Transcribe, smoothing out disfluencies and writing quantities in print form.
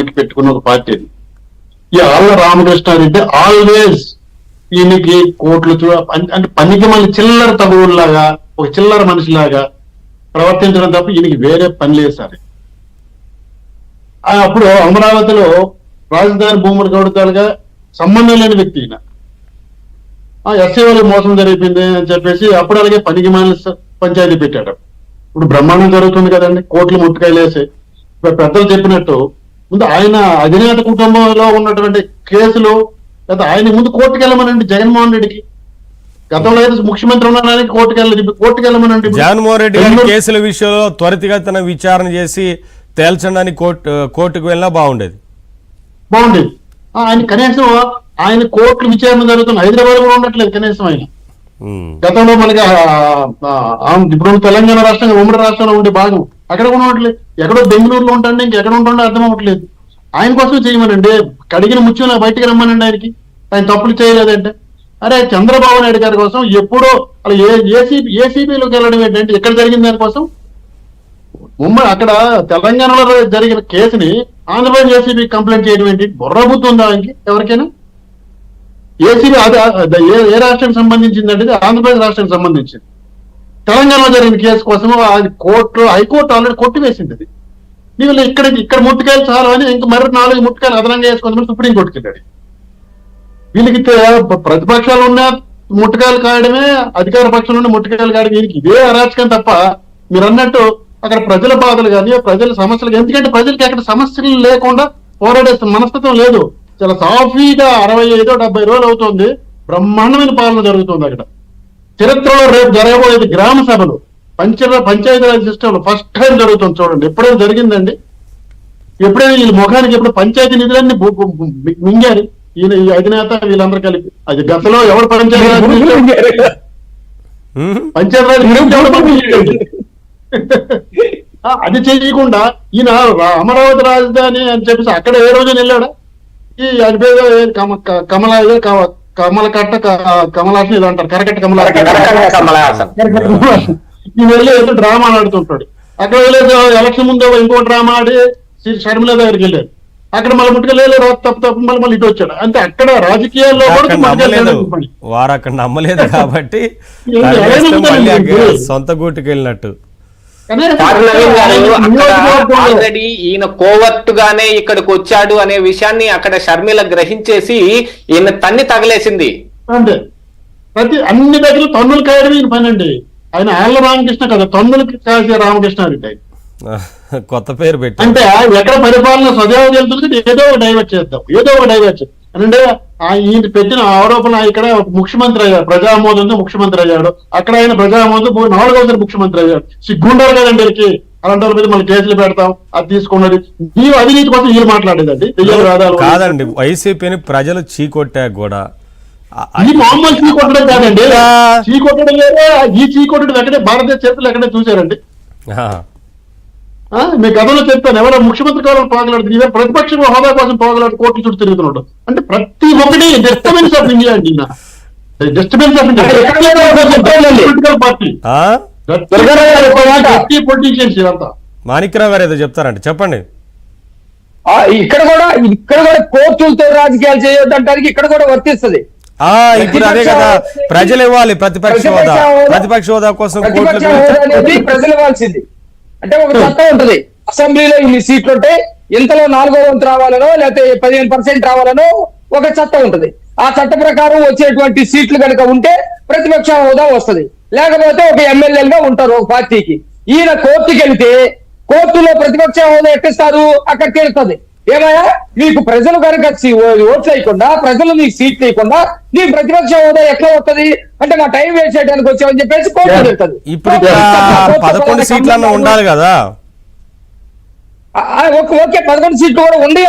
చేయడానికి పెట్టుకున్న ఒక పార్టీ అది. ఈ ఆళ్ళ రామకృష్ణారెడ్డి ఆల్వేస్ ఈయనకి కోట్లు అంటే పనికి మళ్ళీ చిల్లర తగువుల్లాగా ఒక చిల్లర మనిషిలాగా ప్రవర్తించడం తప్ప ఈయనకి వేరే పని లేదు సార్. అప్పుడు అమరావతిలో రాజధాని భూములు కడుతాలుగా సంబంధం లేని వ్యక్తి ఈయన. ఎస్సీ వాళ్ళకి మోసం జరిగిపోయింది అని చెప్పేసి అప్పుడు అలాగే పనికి మాలిన పంచాయతీ పెట్టాడు. ఇప్పుడు బ్రహ్మాండం జరుగుతుంది కదండి, కోట్లు ముట్టుకాయలేసి. పెద్దలు చెప్పినట్టు ముందు ఆయన అధినేత కుటుంబంలో ఉన్నటువంటి కేసులు లేదా ఆయన ముందు కోర్టుకు వెళ్ళమనండి జగన్మోహన్ రెడ్డికి. గతంలో అయితే ముఖ్యమంత్రి ఉండడానికి కోర్టుకు వెళ్ళమనండి. జగన్మోహన్ రెడ్డి గారి కేసుల విషయంలో త్వరితగతిన విచారణ చేసి తేల్చడానికి కోర్టుకు వెళ్ళినా బాగుండేది. ఆయన కనీసం ఆయన కోర్టులు విచారణ జరుగుతుంది హైదరాబాద్ కూడా ఉండట్లేదు కనీసం. ఆయన గతంలో మనకి ఇప్పుడు తెలంగాణ రాష్ట్రంగా ఉమ్మడి రాష్ట్రంలో ఉండే భాగం అక్కడ కూడా ఉండట్లేదు. ఎక్కడో బెంగళూరులో ఉంటాండి, ఇంకెక్కడ ఉంటుండే అర్థం అవ్వట్లేదు. ఆయన కోసం చేయమనండి, కడిగిన ముత్యం బయటికి రమ్మనండి. ఆయన తప్పులు చేయలేదంటే అరే చంద్రబాబు నాయుడు గారి కోసం ఎప్పుడో అలా ఏసీబీలోకి వెళ్ళడం ఏంటంటే ఎక్కడ జరిగింది దానికోసం ముంబై అక్కడ తెలంగాణలో జరిగిన కేసుని ఆంధ్రప్రదేశ్ ఏసీబీ కంప్లైంట్ చేయడం ఏంటి? బుర్రబుద్ధి ఉందా ఆయనకి ఎవరికైనా? ఏసీబీ అది ఏ రాష్ట్రానికి సంబంధించిందంటే ఆంధ్రప్రదేశ్ రాష్ట్రానికి సంబంధించింది. తెలంగాణలో జరిగిన కేసు కోసం అది హైకోర్టు ఆల్రెడీ కొట్టివేసింది. అది వీళ్ళు ఇక్కడ ముట్టుకాయలు చాలు అని ఇంకా మరి 4 ముట్టుకాయలు అదనంగా వేసుకోమని సుప్రీంకోర్టుకి వెళ్ళాడు. వీళ్ళకి ప్రతిపక్షాలు ఉన్న ముట్టుకాయలు కాయడమే, అధికార పక్షంలో ఉన్న ముట్టుకాయలు కాయడం, వీరికి ఇదే అరాచకం తప్ప మీరు అన్నట్టు అక్కడ ప్రజల బాధలు కానీ ప్రజల సమస్యలు, ఎందుకంటే ప్రజలకి అక్కడ సమస్యలు లేకుండా పోరాడే మనస్తత్వం లేదు. చాలా సాఫీగా 65-70 రోజులు అవుతుంది, బ్రహ్మాండమైన పాలన జరుగుతుంది అక్కడ. చరిత్రలో రేపు జరగబోయేది గ్రామ సభలు, పంచాయతీరాజ్ సిస్టంలో ఫస్ట్ టైం జరుగుతుంది చూడండి. ఎప్పుడైనా జరిగిందండి? ఎప్పుడైనా వీళ్ళ ముఖానికి ఎప్పుడు పంచాయతీ నిధులన్నీ మింగారు ఈయన ఈ అధినేత వీళ్ళందరూ కలిపి. అది గతంలో ఎవరు పంచాయతీరాజ్ అది చేయకుండా ఈయన అమరావతి రాజధాని అని చెప్పేసి అక్కడ ఏ రోజు వెళ్ళాడా? ఈ ఆయన పేరు కమలకట్ట కమలాసన్ ఇది అంటారు, కరకట్ట కమలాసన్. ఈయన వెళ్ళి ఏదో డ్రామా ఆడుతుంటాడు. అక్కడ వెళ్ళేది ఎలక్షన్ ముందు ఇంకో డ్రామా ఆడి షర్మిల దగ్గరికి వెళ్ళారు. అక్కడ మళ్ళీ ముట్టుకెళ్ళి తప్పు మళ్ళీ ఇటు వచ్చాడు. అంటే అక్కడ రాజకీయాల్లో వారు అక్కడ నమ్మలేదు కాబట్టి సొంత గూటికి వెళ్ళినట్టు. ఆల్రెడీ ఈయన కోవర్టుగానే ఇక్కడికి వచ్చాడు అనే విషయాన్ని అక్కడ షర్మిల గ్రహించేసి ఈయన తన్ని తగలేసింది. అంటే అన్ని దగ్గర తన్నులు కాయడం ఈయన పని అండి. ఆయన ఆళ్ళ రామకృష్ణ కదా, తన్నులు కాసే రామకృష్ణారెడ్డి. కొత్త పేరు పెట్టి అంటే ఎక్కడ పరిపాలన సజావు వెళ్తుంది, ఏదో ఒక డైవర్ట్ చేద్దాం, ఏదో ఒక డైవర్ట్. అంటే ఈయన పెట్టిన ఆరోపణ ఇక్కడ ముఖ్యమంత్రి అయ్యాడు, ప్రజామోదంతో ముఖ్యమంత్రి అయ్యాడు. అక్కడ ఆయన ప్రజామోదం 4వ ముఖ్యమంత్రి అయ్యాడు. సిగ్గుండారు కదండి వీరికి. అలాంటి వాళ్ళ మీద మళ్ళీ కేసులు పెడతాం, అది తీసుకున్నది ఈ అవినీతి కోసం వీళ్ళు మాట్లాడేదండి. కాదండి, వైసీపీని ప్రజలు చీకొట్టాక కూడా ఈ మామూలు చీ కొట్టడం కాదండి, చీ కొట్టడం లేదా ఈ చీ కొట్టడం ఎక్కడే భారతదేశ చరిత్రలో ఎక్కడే చూశారండి. మీ గతంలో చెప్తాను, ఎవరో ముఖ్యమంత్రి కావాలని పోగలాడుతుంది, ఇదే ప్రతిపక్ష హోదా కోసం పోగలాడు కోర్టు చుట్టూ తిరుగుతున్నాడు. అంటే ప్రతి ఒక్కటి డిస్టర్బెన్స్ ఆఫ్ ఇండియా అండి. Disturbance of India political party politicians ఇదంతా. మాణిక్రావు గారు ఏదో చెప్తారంటే చెప్పండి. ఇక్కడ కూడా కోర్టులతో రాజకీయాలు చేయొద్దంటానికి ఇక్కడ కూడా వర్తిస్తుంది. ఇప్పుడు అదే కదా, ప్రజలు ఇవ్వాలి ప్రతిపక్ష హోదా కోసం ప్రజలు ఇవ్వాల్సింది. అంటే ఒక చట్టం ఉంటది, అసెంబ్లీలో ఇన్ని సీట్లు ఉంటే ఇంతలో 4వ వంతు రావాలనో లేకపోతే 15% రావాలనో ఒక చట్టం ఉంటది. ఆ చట్ట ప్రకారం వచ్చేటువంటి సీట్లు కనుక ఉంటే ప్రతిపక్ష హోదా వస్తుంది, లేకపోతే ఒక ఎమ్మెల్యేలుగా ఉంటారు ఒక పార్టీకి. ఈయన కోర్టుకి వెళ్తే కోర్టులో ప్రతిపక్ష హోదా ఎట్టిస్తారు? అక్కడ తెలుస్తుంది. ఏమయ్యా మీకు ప్రజలు కనుక ఓట్లు వేయకుండా, ప్రజలు నీకు సీట్లు వేయకుండా నీ ప్రతిపక్ష హోదా ఎట్లా వస్తుంది అంటే మా టైం వేస్ట్ చేయడానికి వచ్చామని చెప్పేసి కోర్టు చెప్తుంది. ఇప్పుడు 11 సీట్లన్నా ఉండాలి కదా. ఓకే 11 సీట్లు కూడా ఉండే